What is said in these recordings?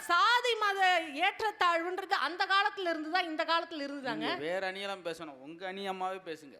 சாதி மத ஏற்றத்தாழ்வுன்றது அந்த காலத்துல இருந்துதான் இந்த காலத்துல இருந்துதாங்க. வேற அணியெல்லாம் பேசணும், உங்க அணி அம்மாவே பேசுங்க.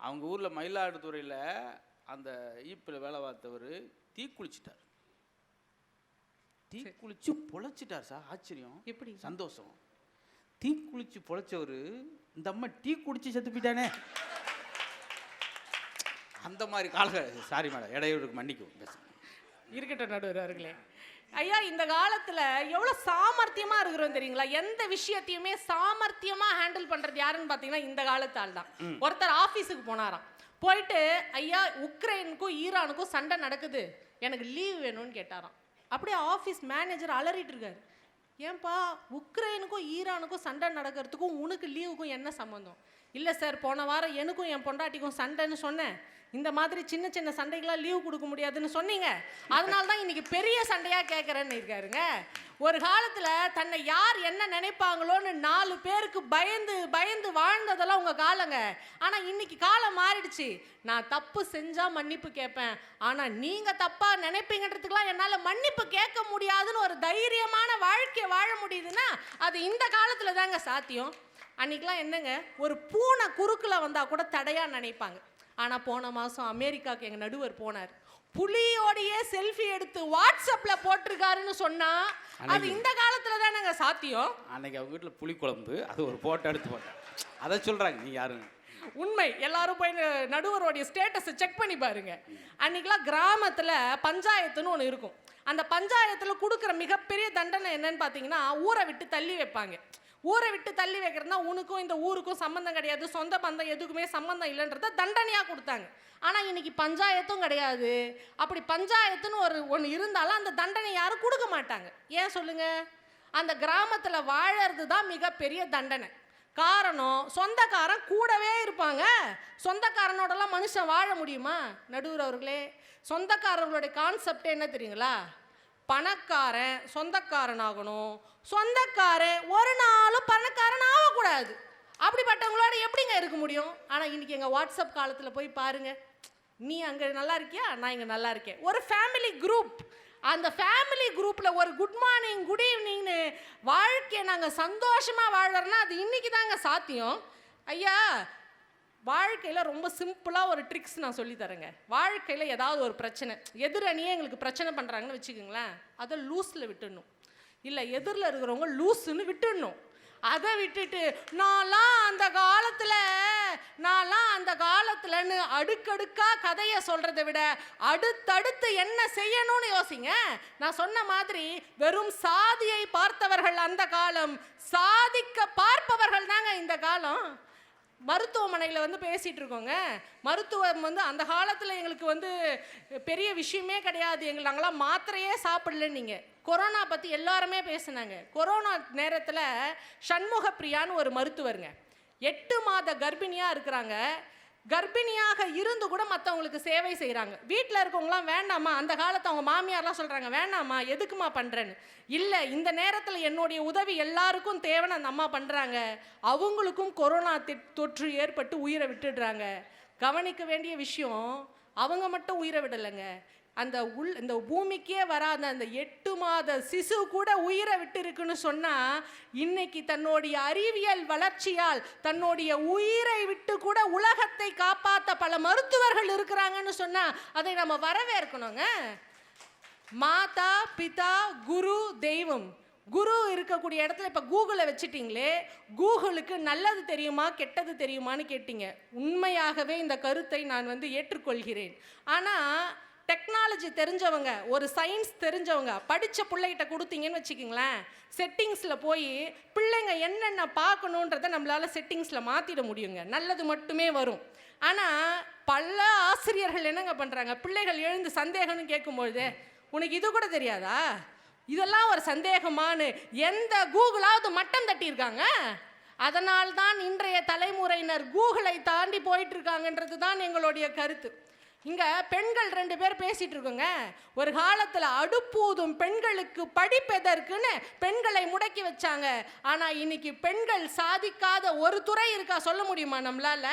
அவங்க ஊர்ல மயிலாடுதுறையில அந்த ஈப்பில் வேலை பார்த்தவர் தீக்குளிச்சிட்டார். தீக்குளிச்சு பொழைச்சிட்டார் சார். ஆச்சரியம், எப்படி சந்தோஷம். தீக்குளிச்சு பொழைச்சவர் இந்த அம்மா டீ குடிச்சு செத்து போயிட்டானே. அந்த மாதிரி கால சாரி மேடம், இடையூறுக்கு மன்னிக்கும் இருக்கட்டும் நடுவர் அவர்களே. ஐயா, இந்த காலத்துல எவ்வளவு சாமர்த்தியமா இருக்கிறோம் தெரியுங்களா? எந்த விஷயத்தையுமே சாமர்த்தியமா ஹேண்டில் பண்றது யாருன்னு பாத்தீங்கன்னா இந்த காலத்தால் தான். ஒருத்தர் ஆபீஸுக்கு போனாராம். போயிட்டு, ஐயா உக்ரைனுக்கும் ஈரானுக்கும் சண்டை நடக்குது, எனக்கு லீவ் வேணும்னு கேட்டாராம். அப்படியே ஆஃபீஸ் மேனேஜர் அலறிட்டு இருக்காரு. ஏன்பா, உக்ரைனுக்கும் ஈரானுக்கும் சண்டை நடக்கிறதுக்கும் உனக்கு லீவுக்கும் என்ன சம்மந்தம்? இல்லை சார், போன வாரம் எனக்கும் என் பொண்டாட்டிக்கும் சண்டைன்னு சொன்னேன், இந்த மாதிரி சின்ன சின்ன சண்டைகளாக லீவ் கொடுக்க முடியாதுன்னு சொன்னீங்க, அதனால தான் இன்னைக்கு பெரிய சண்டையாக கேட்குறேன்னு இருக்காருங்க. ஒரு காலத்தில் தன்னை யார் என்ன நினைப்பாங்களோன்னு 4 பேருக்கு பயந்து பயந்து வாழ்ந்ததெல்லாம் உங்கள் காலங்க. ஆனால் இன்னைக்கு காலம் மாறிடுச்சு. நான் தப்பு செஞ்சால் மன்னிப்பு கேட்பேன், ஆனால் நீங்கள் தப்பாக நினைப்பீங்கன்றதுக்கெலாம் என்னால் மன்னிப்பு கேட்க முடியாதுன்னு ஒரு தைரியமான வாழ்க்கையை வாழ முடியுதுன்னா அது இந்த காலத்தில் தாங்க சாத்தியம். அன்றைக்கெலாம் என்னங்க, ஒரு பூனை குறுக்கில் வந்தால் கூட தடையாக நினைப்பாங்க. ஆனால் போன மாதம் அமெரிக்காவுக்கு எங்கள் நடுவர் போனார். புலியோடையே செல்ஃபி எடுத்து வாட்ஸ்அப்பில் போட்டிருக்காருன்னு சொன்னால் அது இந்த காலத்தில் தானேங்க சாத்தியம். அன்னைக்கு அவங்க வீட்டில் புளி குழம்பு, அது ஒரு போட்டோ எடுத்து போட்டேன், அதை சொல்கிறாங்க. நீ யாருங்க? உண்மை. எல்லாரும் போய் நடுவருடைய ஸ்டேட்டஸை செக் பண்ணி பாருங்க. அன்னைக்கெல்லாம் கிராமத்தில் பஞ்சாயத்துன்னு ஒன்று இருக்கும். அந்த பஞ்சாயத்தில் கொடுக்குற மிகப்பெரிய தண்டனை என்னன்னு பார்த்தீங்கன்னா ஊரை விட்டு தள்ளி வைப்பாங்க. ஊரை விட்டு தள்ளி வைக்கிறதுனா உனக்கும் இந்த ஊருக்கும் சம்மந்தம் கிடையாது, சொந்த பந்தம் எதுக்குமே சம்மந்தம் இல்லைன்றத தண்டனையாக கொடுத்தாங்க. ஆனால் இன்னைக்கு பஞ்சாயத்தும் கிடையாது. அப்படி பஞ்சாயத்துன்னு ஒன்று இருந்தாலும் அந்த தண்டனை யாரும் கொடுக்க மாட்டாங்க. ஏன் சொல்லுங்க? அந்த கிராமத்தில் வாழறது தான் மிகப்பெரிய தண்டனை. காரணம், சொந்தக்காரன் கூடவே இருப்பாங்க. சொந்தக்காரனோடலாம் மனுஷன் வாழ முடியுமா? நடுவர் அவர்களே, சொந்தக்காரர்களுடைய கான்செப்ட் என்ன தெரியுங்களா? பணக்காரன் சொந்தக்காரன் ஆகணும், சொந்தக்காரன் ஒரு நாளும் பணக்காரன் ஆகக்கூடாது. அப்படிப்பட்டவங்களோட எப்படிங்க இருக்க முடியும்? ஆனால் இன்னைக்கு எங்கள் வாட்ஸ்அப் காலத்தில் போய் பாருங்க, நீ அங்கே நல்லா இருக்கியா, நான் இங்கே நல்லா இருக்கேன். ஒரு ஃபேமிலி குரூப், அந்த ஃபேமிலி குரூப்பில் ஒரு குட் மார்னிங் குட் ஈவினிங்னு வாழ்க்கையை நாங்கள் சந்தோஷமாக வாழறோன்னா அது இன்னைக்கு தாங்க சாத்தியம். ஐயா, வாழ்க்கையில் ரொம்ப சிம்பிளாக ஒரு ட்ரிக்ஸ் நான் சொல்லித்தரேங்க. வாழ்க்கையில் ஏதாவது ஒரு பிரச்சனை, எதிரணியே எங்களுக்கு பிரச்சனை பண்ணுறாங்கன்னு வச்சுக்கோங்களேன், அதை லூஸில் விட்டுடணும். இல்லை, எதிரில் இருக்கிறவங்க லூஸுன்னு விட்டுடணும். அதை விட்டுட்டு நான்லாம் அந்த காலத்துலன்னு அடுக்கடுக்காக கதையை சொல்கிறத விட அடுத்தடுத்து என்ன செய்யணும்னு யோசிங்க. நான் சொன்ன மாதிரி வெறும் சாதியை பார்த்தவர்கள் அந்த காலம், சாதிக்க பார்ப்பவர்கள் தாங்க இந்த காலம். மருத்துவமனையில் வந்து பேசிகிட்டு இருக்கோங்க. மருத்துவம் வந்து அந்த காலத்தில் எங்களுக்கு பெரிய விஷயமே கிடையாது, நாங்களாம் மாத்திரையே சாப்பிடலன்னு. நீங்கள் கொரோனா பற்றி எல்லாருமே பேசினாங்க. கொரோனா நேரத்தில் சண்முக பிரியான்னு ஒரு மருத்துவருங்க, 8 மாத கர்ப்பிணியாக இருக்கிறாங்க. கர்ப்பிணியாக இருந்து கூட மற்றவங்களுக்கு சேவை செய்கிறாங்க. வீட்டில் இருக்கவங்களாம் வேண்டாமா, அந்த காலத்தை அவங்க மாமியார்லாம் சொல்கிறாங்க, வேண்டாமா எதுக்குமா பண்ணுறேன்னு. இல்லை, இந்த நேரத்தில் என்னுடைய உதவி எல்லாருக்கும் தேவைன்னு அந்த அம்மா பண்ணுறாங்க. அவங்களுக்கும் கொரோனா தொற்று ஏற்பட்டு உயிரை விட்டுடுறாங்க. கவனிக்க வேண்டிய விஷயம், அவங்க மட்டும் உயிரை விடலைங்க, இந்த பூமிக்கே வராத அந்த 8 மாத சிசு கூட உயிரை விட்டு இருக்குன்னு சொன்னா, இன்னைக்கு தன்னுடைய அறிவியல் வளர்ச்சியால் தன்னுடைய உயிரை விட்டு கூட உலகத்தை காப்பாற்ற பல மருத்துவர்கள் இருக்கிறாங்கன்னு சொன்னா அதை நம்ம வரவேற்கணுங்க. மாதா பிதா குரு தெய்வம். குரு இருக்கக்கூடிய இடத்துல இப்போ கூகுளை வச்சுட்டிங்களே, கூகுளுக்கு நல்லது தெரியுமா கெட்டது தெரியுமான்னு கேட்டீங்க. உண்மையாகவே இந்த கருத்தை நான் ஏற்றுக்கொள்கிறேன். ஆனால் டெக்னாலஜி தெரிஞ்சவங்க, ஒரு சயின்ஸ் தெரிஞ்சவங்க, படித்த பிள்ளைகிட்ட கொடுத்தீங்கன்னு வச்சுக்கிங்களேன், செட்டிங்ஸில் போய் பிள்ளைங்க என்னென்ன பார்க்கணுன்றதை நம்மளால் செட்டிங்ஸில் மாற்றிட முடியுங்க, நல்லது மட்டுமே வரும். ஆனால் பல ஆசிரியர்கள் என்னங்க பண்ணுறாங்க, பிள்ளைகள் எழுந்து சந்தேகம்னு கேட்கும்பொழுது, உனக்கு இது கூட தெரியாதா, இதெல்லாம் ஒரு சந்தேகமானு எந்த கூகுளாவது மட்டம் தட்டியிருக்காங்க? அதனால்தான் இன்றைய தலைமுறையினர் கூகுளை தாண்டி போயிட்டு இருக்காங்கன்றது தான் எங்களுடைய கருத்து. இங்க பெண்கள் 2 பேர் பேசிட்டு இருக்கோங்க. ஒரு காலத்துல அடுப்பூதும் பெண்களுக்கு படிப்பெதற்குன்னு பெண்களை முடக்கி வச்சாங்க. ஆனா இன்னைக்கு பெண்கள் சாதிக்காத ஒரு துறை இருக்கா சொல்ல முடியுமா நம்மளால?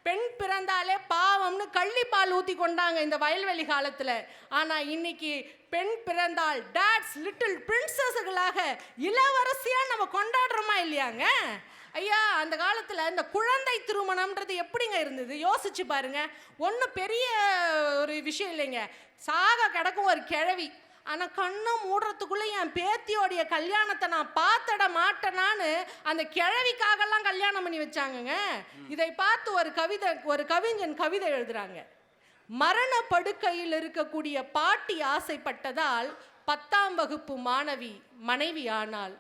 பெண் பிறந்தாலே பாவம்னு கள்ளிப்பால் ஊத்தி கொண்டாங்க இந்த வயல்வெளி காலத்துல. ஆனா இன்னைக்கு பெண் பிறந்தால் டாட்ஸ் லிட்டில் பிரின்சஸ்களாக இளவரசியா நம்ம கொண்டாடுறோமா இல்லையாங்க? ஐயா, அந்த காலத்தில் இந்த குழந்தை திருமணம்ன்றது எப்படிங்க இருந்தது யோசிச்சு பாருங்க. ஒன்றும் பெரிய ஒரு விஷயம் இல்லைங்க. சாக கிடக்கும் ஒரு கிழவி, ஆனால் கண்ணை மூடுறதுக்குள்ளே என் பேத்தியோடைய கல்யாணத்தை நான் பார்த்துட மாட்டேனான்னு அந்த கிழவிக்காகலாம் கல்யாணம் பண்ணி வச்சாங்கங்க. இதை பார்த்து ஒரு கவிஞன் கவிதை எழுதுறாங்க. மரண படுக்கையில் இருக்கக்கூடிய பாட்டி ஆசைப்பட்டதால் 10ஆம் வகுப்பு மாணவி மனைவி ஆனாள்.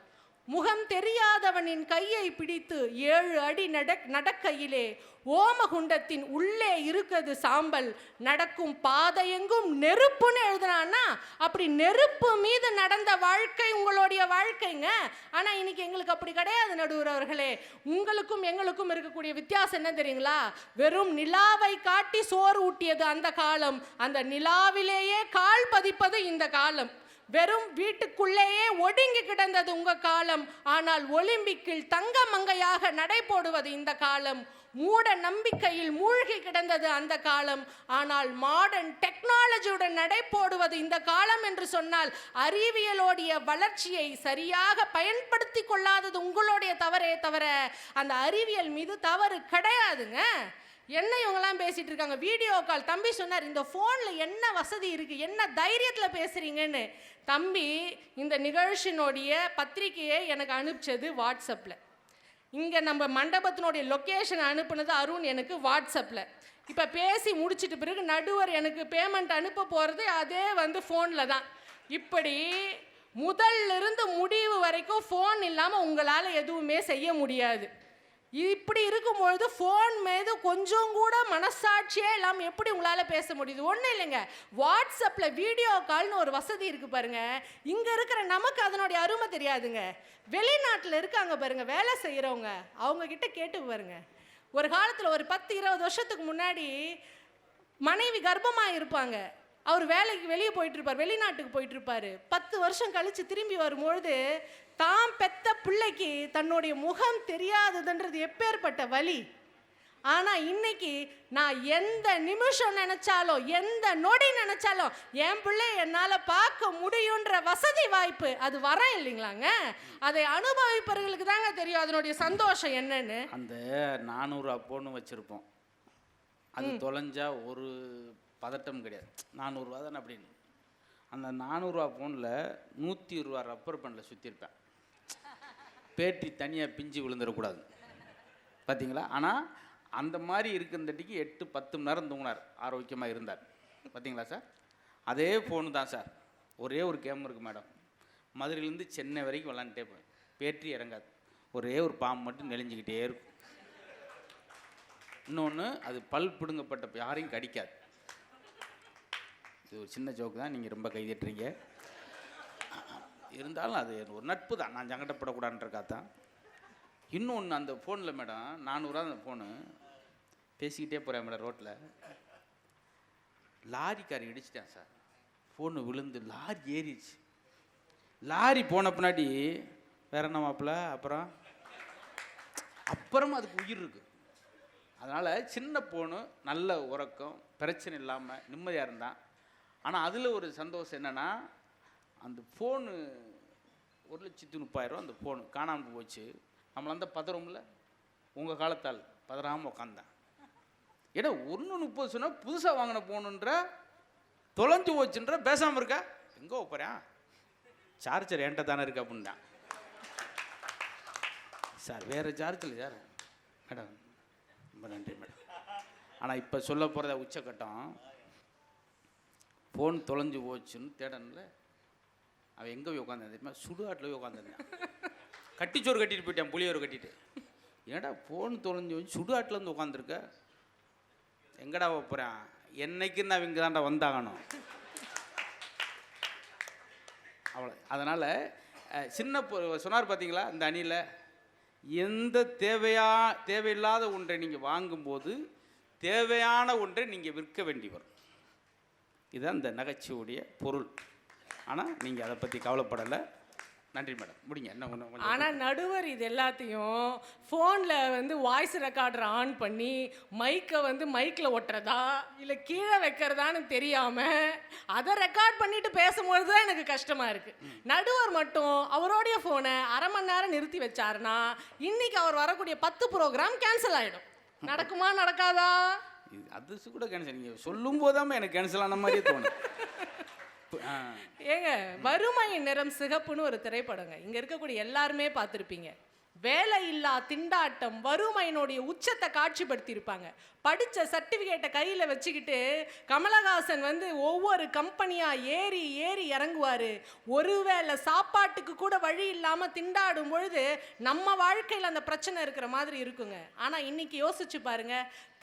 முகம் தெரியாதவனின் கையை பிடித்து 7 அடி நடக்கையிலே ஓமகுண்டத்தின் உள்ளே இருக்குது சாம்பல், நடக்கும் பாதையெங்கும் நெருப்புன்னு எழுதுனான்னா அப்படி நெருப்பு மீது நடந்த வாழ்க்கை உங்களுடைய வாழ்க்கைங்க. ஆனால் இன்னைக்கு எங்களுக்கு அப்படி கிடையாது நடுவர் அவர்களே. உங்களுக்கும் எங்களுக்கும் இருக்கக்கூடிய வித்தியாசம் என்ன தெரியுங்களா? வெறும் நிலாவை காட்டி சோறு ஊட்டியது அந்த காலம், அந்த நிலாவிலேயே கால் பதிப்பது இந்த காலம். வெறும் வீட்டுக்குள்ளேயே ஒடுங்கி கிடந்தது உங்க காலம். ஆனால் ஒலிம்பிக்கில் தங்க மங்கையாக நடை போடுவது இந்த காலம். மூட நம்பிக்கையில் மூழ்கி கிடந்தது அந்த காலம். ஆனால் மாடர்ன் டெக்னாலஜியுடன் நடை போடுவது இந்த காலம் என்று சொன்னால் அறிவியலோடைய வளர்ச்சியை சரியாக பயன்படுத்தி கொள்ளாதது உங்களுடைய தவறே தவிர அந்த அறிவியல் மீது தவறு கிடையாதுங்க. என்ன இவங்கெல்லாம் பேசிட்டு இருக்காங்க? Video call. தம்பி சொன்னார், இந்த ஃபோனில் என்ன வசதி இருக்குது, என்ன தைரியத்தில் பேசுகிறீங்கன்னு. தம்பி இந்த நிகழ்ச்சியினுடைய பத்திரிகையை எனக்கு அனுப்பிச்சது வாட்ஸ்அப்பில். இங்கே நம்ம மண்டபத்தினுடைய லொக்கேஷன் அனுப்புனது அருண் எனக்கு வாட்ஸ்அப்பில். இப்போ பேசி முடிச்சிட்டு பிறகு நடுவர் எனக்கு பேமெண்ட் அனுப்ப போகிறது அதே ஃபோனில் தான். இப்படி முதல்லிருந்து முடிவு வரைக்கும் ஃபோன் இல்லாமல் உங்களால் எதுவுமே செய்ய முடியாது. இப்படி இருக்கும்பொழுது ஃபோன் மீது கொஞ்சம் கூட மனசாட்சியே இல்லாமல் எப்படி உங்களால் பேச முடியுது? ஒன்றும் இல்லைங்க, வாட்ஸ்அப்பில் வீடியோ கால்னு ஒரு வசதி இருக்குது பாருங்க. இங்கே இருக்கிற நமக்கு அதனுடைய அருமை தெரியாதுங்க. வெளிநாட்டில் இருக்காங்க பாருங்க வேலை செய்கிறவங்க, அவங்கக்கிட்ட கேட்டு பாருங்க. ஒரு காலத்தில் ஒரு 10-20 வருஷத்துக்கு முன்னாடி மனைவி கர்ப்பமாக இருப்பாங்க. அவர் வேலைக்கு வெளியே போயிட்டுருப்பார், வெளிநாட்டுக்கு போயிட்டுருப்பார். 10 வருஷம் கழித்து திரும்பி வரும்பொழுது தாம் பெத்த பிள்ளைக்கு தன்னுடைய முகம் தெரியாததுன்றது எப்பேற்பட்ட வலி. ஆனால் இன்னைக்கு நான் எந்த நிமிஷம் நினச்சாலும் எந்த நொடி நினச்சாலும் என் பிள்ளை என்னால் பார்க்க முடியுன்ற வசதி வாய்ப்பு அது வர இல்லைங்களாங்க. அதை அனுபவிப்பவர்களுக்கு தாங்க தெரியும் அதனுடைய சந்தோஷம் என்னன்னு. அந்த 400 ஃபோனு வச்சுருப்போம், அது தொலைஞ்சா ஒரு பதட்டம் கிடையாது. 400 ரூபா தானே அப்படின்னு. அந்த 400 ரூபா ஃபோனில் 120 ரூபா ரப்பர் பேண்டில் சுற்றிருப்பேன். பேட்டி தனியாக பிஞ்சு விழுந்துடக்கூடாது, பார்த்தீங்களா? ஆனால் அந்த மாதிரி இருக்கிறதட்டிக்கு 8-10 மணி நேரம் தூங்கினார், ஆரோக்கியமாக இருந்தார். பார்த்தீங்களா சார்? அதே ஃபோனு தான் சார். ஒரே ஒரு கேம் இருக்குது மேடம். மதுரையிலேருந்து சென்னை வரைக்கும் விளாண்டுட்டே போய் பேட்டரி இறங்காது. ஒரே ஒரு பாம்பு மட்டும் நெளிஞ்சிக்கிட்டே இருக்கும். இன்னொன்று, அது பல் பிடுங்கப்பட்ட யாரையும் கடிக்காது. இது ஒரு சின்ன ஜோக்கு தான், நீங்கள் ரொம்ப கைதட்டுறீங்க. இருந்தாலும் அது ஒரு நட்பு தான், நான் சங்கடப்படக்கூடாதுன்றக்கா தான். இன்னொன்று, அந்த ஃபோனில் மேடம் 400 ரூபா அந்த ஃபோனு. பேசிக்கிட்டே போகிறேன் மேடம் ரோட்டில். லாரிக்காரி இடிச்சிட்டேன் சார். ஃபோனு விழுந்து லாரி ஏறிச்சு. லாரி போன பின்னாடி வேற என்ன மாப்பிள்ள அப்புறமா அதுக்கு உயிர் இருக்குது. அதனால் சின்ன ஃபோனு, நல்ல உறக்கம், பிரச்சனை இல்லாமல் நிம்மதியாக இருந்தான். ஆனால் அதில் ஒரு சந்தோஷம் என்னென்னா, அந்த ஃபோனு 1,30,000 அந்த ஃபோனு காணாமல் போச்சு. நம்மள அந்த பதறோம்ல, உங்கள் காலத்தால் பதறாமல் உட்காந்தேன். ஏன்னா 1:30 சொன்னால் புதுசாக வாங்கின ஃபோனுன்ற, தொலைஞ்சு போச்சுன்ற, பேசாமல் இருக்கா. எங்கே போகிறேன், சார்ஜர் என்கிட்ட தானே இருக்கு அப்படின்ட்டான். சார் வேறு சார்ஜர் சார். மேடம் ரொம்ப நன்றி மேடம். ஆனால் இப்போ சொல்ல போகிறத உச்சக்கட்டம், ஃபோன் தொலைஞ்சு போச்சுன்னு தேடனில் அவன் எங்கே போய் உட்காந்து தெரியுமா? சுடுகாட்டில் போய் உட்காந்துருந்தேன். கட்டிச்சோறு கட்டிட்டு போயிட்டேன், புளியோரு கட்டிட்டு. ஏடா ஃபோன் தொலைஞ்சு போச்சு, சுடுகாட்டில் வந்து உட்காந்துருக்க, எங்கடா போகிறேன்? என்னைக்குன்னு அவங்க தான்டா வந்தாகணும். அவ்வளோ. அதனால் சின்ன சொன்னார் பார்த்தீங்களா, இந்த அணியில் எந்த தேவையில்லாத ஒன்றை நீங்கள் வாங்கும்போது தேவையான ஒன்றை நீங்கள் விற்க வேண்டி வரும். இதுதான் இந்த நகைச்சுவையுடைய பொருள். ஆனால் நீங்கள் அதை பற்றி கவலைப்படலை. நன்றி மேடம். முடிங்க. என்ன ஒன்று. ஆனால் நடுவர் இது எல்லாத்தையும் ஃபோனில் வந்து வாய்ஸ் ரெக்கார்டர் ஆன் பண்ணி மைக்கை வந்து மைக்கில் ஒட்டுறதா இல்லை கீழே வைக்கிறதான்னு தெரியாமல் அதை ரெக்கார்ட் பண்ணிட்டு பேசும்பொழுது தான் எனக்கு கஷ்டமாக இருக்குது. நடுவர் மட்டும் அவருடைய ஃபோனை அரை மணி நேரம் நிறுத்தி வச்சாருன்னா இன்னைக்கு அவர் வரக்கூடிய 10 ப்ரோக்ராம் கேன்சல் ஆகிடும். நடக்குமா நடக்காதா? அது கூட கேன்சல். நீங்கள் சொல்லும் போதாமல் எனக்கு கேன்சல் ஆன மாதிரியே தோணும். ஏங்க, வறுமையின் நிறம் சிகப்புன்னு ஒரு திரைப்படங்க, இங்க இருக்கக்கூடிய எல்லாருமே பார்த்துருப்பீங்க. வேலை இல்லா திண்டாட்டம் வறுமையினுடைய உச்சத்தை காட்சிப்படுத்தி இருப்பாங்க. படித்த சர்டிஃபிகேட்டை கையில் வச்சுக்கிட்டு கமலஹாசன் வந்து ஒவ்வொரு கம்பெனியாக ஏறி ஏறி இறங்குவார். ஒருவேளை சாப்பாட்டுக்கு கூட வழி இல்லாமல் திண்டாடும் பொழுது நம்ம வாழ்க்கையில் அந்த பிரச்சனை இருக்கிற மாதிரி இருக்குங்க. ஆனால் இன்னைக்கு யோசிச்சு பாருங்க,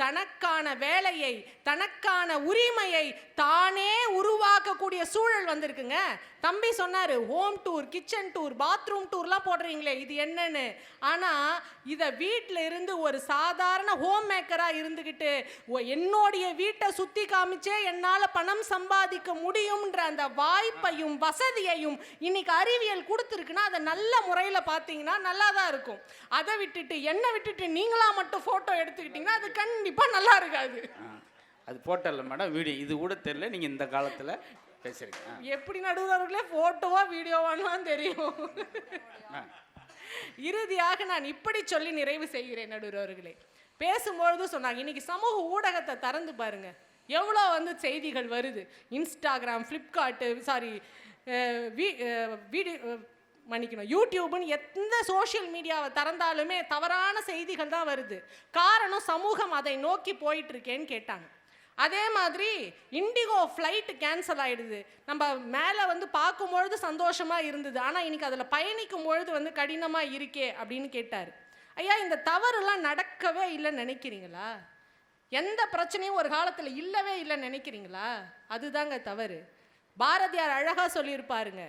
தனக்கான வேலையை தனக்கான உரிமையை தானே உருவாக்கக்கூடிய சூழல் வந்திருக்குங்க. தம்பி சொன்னாரு, home tour, kitchen tour, bathroom டூர்லாம் போடுறீங்களே இது என்னன்னு. ஆனால் இதை வீட்டில் இருந்து ஒரு சாதாரண ஹோம் மேக்கராக இருந்துக்கிட்டு என்னுடைய வீட்டை சுற்றி காமிச்சே என்னால் பணம் சம்பாதிக்க முடியும்ன்ற அந்த வாய்ப்பையும் வசதியையும் இன்னைக்கு அறிவியல் கொடுத்துருக்குன்னா அதை நல்ல முறையில் பார்த்தீங்கன்னா நல்லா தான் இருக்கும். அதை விட்டுட்டு என்னை விட்டுட்டு நீங்களா மட்டும் ஃபோட்டோ எடுத்துக்கிட்டிங்கன்னா அது கண்டிப்பாக நல்லா இருக்காது. அது போட்டோ இல்லை மேடம், வீடியோ. இது கூட தெரியல, நீங்கள் இந்த காலத்தில் பேசுறீங்க. எப்படி நடுவர்களே ஃபோட்டோவா வீடியோவான்னு தெரியும். இறுதியாக நான் இப்படி சொல்லி நிறைவு செய்கிறேன். நடுவர்களே பேசும்பொழுது சொன்னாங்க, இன்னைக்கு சமூக ஊடகத்தை திறந்து பாருங்க, எவ்வளோ வந்து செய்திகள் வருது. இன்ஸ்டாகிராம், ஃப்ளிப்கார்ட்டு, சாரி மன்னிக்கணும், யூடியூப்னு எந்த சோஷியல் மீடியாவை திறந்தாலுமே தவறான செய்திகள் தான் வருது. காரணம் சமூகம் அதை நோக்கி போயிட்டு இருக்கேன்னு கேட்டாங்க. அதே மாதிரி இண்டிகோ ஃப்ளைட் கேன்சல் ஆகிடுது. நம்ம மேலே வந்து பார்க்கும்பொழுது சந்தோஷமாக இருந்தது, ஆனால் இன்னைக்கு அதில் பயணிக்கும் பொழுது வந்து கடினமாக இருக்கே அப்படின்னு கேட்டார். ஐயா, இந்த தவறுலாம் நடக்கவே இல்லைன்னு நினைக்கிறீங்களா? எந்த பிரச்சனையும் ஒரு காலத்தில் இல்லவே இல்லைன்னு நினைக்கிறீங்களா? அதுதாங்க தவறு. பாரதியார் அழகாக சொல்லியிருப்பாருங்க,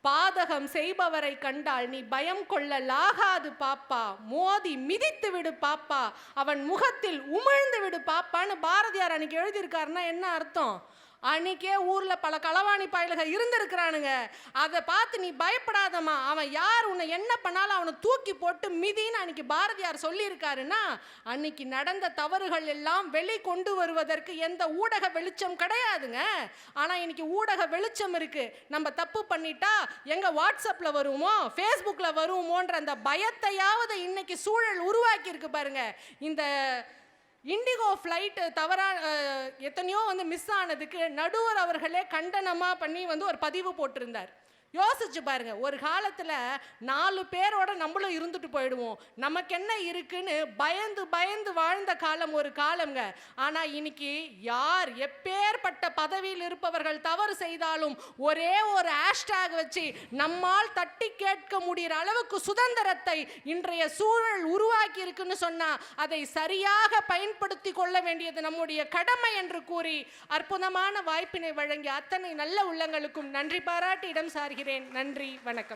பாதகம் செய்பவரை கண்டால் நீ பயம் கொள்ளலாகாது பாப்பா, மோதி மிதித்து விடு பாப்பா, அவன் முகத்தில் உமிழ்ந்து விடு பாப்பான்னு பாரதியார் அன்னைக்கு எழுதியிருக்காருன்னா என்ன அர்த்தம்? அன்னைக்கே ஊர்ல பல களவாணி பயலுக இருந்திருக்கிறானுங்க. அதை பார்த்து நீ பயப்படாதம்மா, அவன் யார் உன்னை என்ன பண்ணாலும் அவனை தூக்கி போட்டு மிதின்னு அன்னைக்கு பாரதியார் சொல்லியிருக்காருன்னா, அன்னைக்கு நடந்த தவறுகள் எல்லாம் வெளி கொண்டு வருவதற்கு எந்த ஊடக வெளிச்சம் கிடையாதுங்க. ஆனால் இன்னைக்கு ஊடக வெளிச்சம் இருக்கு. நம்ம தப்பு பண்ணிட்டா எங்க வாட்ஸ்அப்ல வருவோமோ ஃபேஸ்புக்ல வருவோமோன்ற அந்த பயத்தையாவது இன்னைக்கு சூழல் உருவாக்கி இருக்கு பாருங்க. இந்த இண்டிகோ ஃப்ளைட்டு எத்தனையோ வந்து மிஸ் ஆனதுக்கு நடுவர் அவர்களே கண்டனமாக பண்ணி வந்து ஒரு பதிவு போட்டிருந்தார். யோசிச்சு பாருங்க, ஒரு காலத்தில் 4 பேரோட நம்மளும் இருந்துட்டு போயிடுவோம், நமக்கு என்ன இருக்குன்னு பயந்து பயந்து வாழ்ந்த காலம் ஒரு காலம்ங்க. ஆனால் இன்னைக்கு யார் எப்பேற்பட்ட பதவியில் இருப்பவர்கள் தவறு செய்தாலும் ஒரே ஒரு ஹேஷ்டேக் வச்சு நம்மால் தட்டி கேட்க முடிகிற அளவுக்கு சுதந்திரத்தை இன்றைய சூழல் உருவாக்கி இருக்குன்னு சொன்னா அதை சரியாக பயன்படுத்தி கொள்ள வேண்டியது நம்முடைய கடமை என்று கூறி அற்புதமான வாய்ப்பினை வழங்கிய அத்தனை நல்ல உள்ளங்களுக்கும் நன்றி பாராட்டி இடம் சார்கிறேன். நன்றி, வணக்கம்.